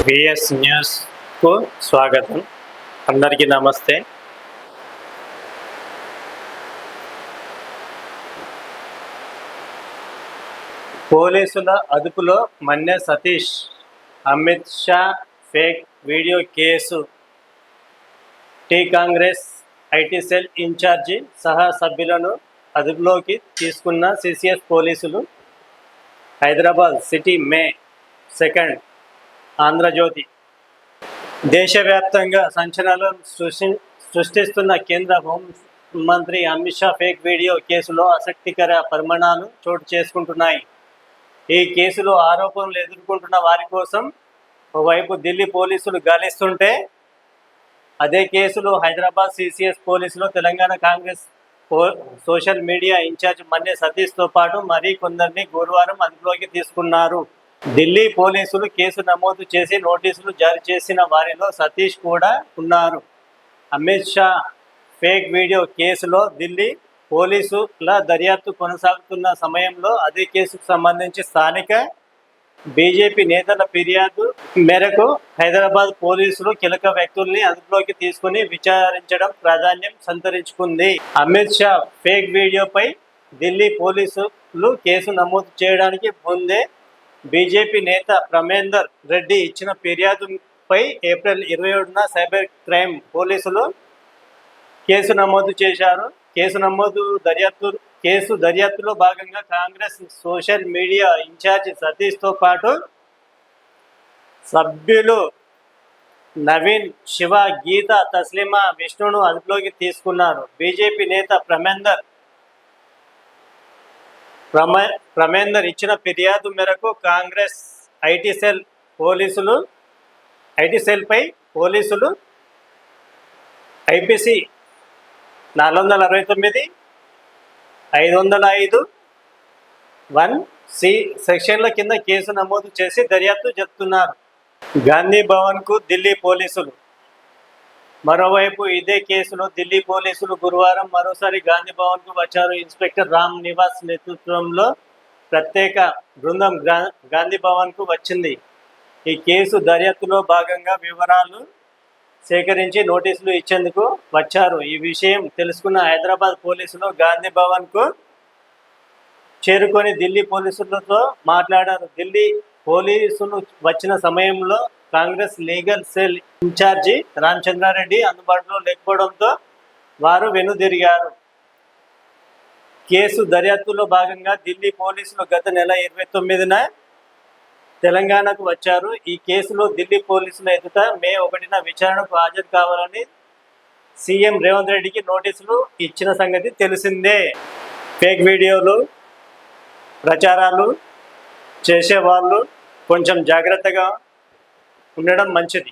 VS న్యూస్కు స్వాగతం. అందరికీ నమస్తే. పోలీసుల అదుపులో Manne Satish. Amit Shah fake video case. Congress IT cell incharge సహా సభ్యులను అదుపులోకి తీసుకున్న సిసిఎస్ పోలీసులు. Hyderabad city May 2. ఆంధ్రజ్యోతి. దేశవ్యాప్తంగా సంచలనం సృష్టిస్తున్న కేంద్ర హోంమంత్రి అమిత్ షా ఫేక్ వీడియో కేసులో ఆసక్తికర పరిమాణాలు చోటు చేసుకుంటున్నాయి. ఈ కేసులో ఆరోపణలు ఎదుర్కొంటున్న వారి కోసం ఓవైపు ఢిల్లీ పోలీసులు గాలిస్తుంటే, అదే కేసులో హైదరాబాద్ సిసిఎస్ పోలీసులు Telangana Congress social media incharge Manne సతీష్తో పాటు మరీ కొందరిని గురువారం అదుపులోకి తీసుకున్నారు. ఢిల్లీ పోలీసులు కేసు నమోదు చేసి నోటీసులు జారీ చేసిన వారిలో సతీష్ కూడా ఉన్నారు. అమిత్ షా ఫేక్ వీడియో కేసులో ఢిల్లీ పోలీసుల దర్యాప్తు కొనసాగుతున్న సమయంలో అదే కేసుకు సంబంధించి స్థానిక బీజేపీ నేతల ఫిర్యాదు మేరకు హైదరాబాద్ పోలీసులు కీలక వ్యక్తుల్ని అదుపులోకి తీసుకుని విచారించడం ప్రాధాన్యం సంతరించుకుంది. అమిత్ షా ఫేక్ వీడియోపై ఢిల్లీ పోలీసులు కేసు నమోదు చేయడానికి ముందే బీజేపీ నేత ప్రమేందర్ రెడ్డి ఇచ్చిన ఫిర్యాదుపై ఏప్రిల్ 27న సైబర్ క్రైమ్ పోలీసులు కేసు నమోదు చేశారు. కేసు దర్యాప్తులో భాగంగా కాంగ్రెస్ సోషల్ మీడియా ఇన్ఛార్జి సతీష్తో పాటు సభ్యులు నవీన్, శివ, గీత, తస్లిమా, విష్ణును అదుపులోకి తీసుకున్నారు. బీజేపీ నేత ప్రమేందర్ ఇచ్చిన ఫిర్యాదు మేరకు కాంగ్రెస్ ఐటీ సెల్పై పోలీసులు ఐపీసీ 469, 505, 1C సెక్షన్ల కింద కేసు నమోదు చేసి దర్యాప్తు జరుపుతున్నారు. గాంధీ భవన్కు ఢిల్లీ పోలీసులు. మరోవైపు ఇదే కేసులో ఢిల్లీ పోలీసులు గురువారం మరోసారి గాంధీ భవన్కు వచ్చారు. ఇన్స్పెక్టర్ రామ్ నివాస్ నేతృత్వంలో ప్రత్యేక బృందం గాంధీ భవన్కు వచ్చింది. ఈ కేసు దర్యాప్తులో భాగంగా వివరాలు సేకరించి నోటీసులు ఇచ్చేందుకు వచ్చారు. ఈ విషయం తెలుసుకున్న హైదరాబాద్ పోలీసులు గాంధీ భవన్కు చేరుకొని ఢిల్లీ పోలీసులతో మాట్లాడారు. ఢిల్లీ పోలీసులు వచ్చిన సమయంలో Congress legal cell incharge Ramachandra Reddy అందుబాటులో లేకపోవడంతో వారు వెనుదిరిగారు. కేసు దర్యాప్తులో భాగంగా ఢిల్లీ పోలీసులు గత నెల 29న తెలంగాణకు వచ్చారు. ఈ కేసులో ఢిల్లీ పోలీసుల ఎదుట మే 1న విచారణకు హాజరు కావాలని సీఎం రేవంత్ రెడ్డికి నోటీసులు ఇచ్చిన సంగతి తెలిసిందే. ఫేక్ వీడియోలు ప్రచారాలు చేసేవాళ్ళు కొంచెం జాగ్రత్తగా ఉండడం మంచిది.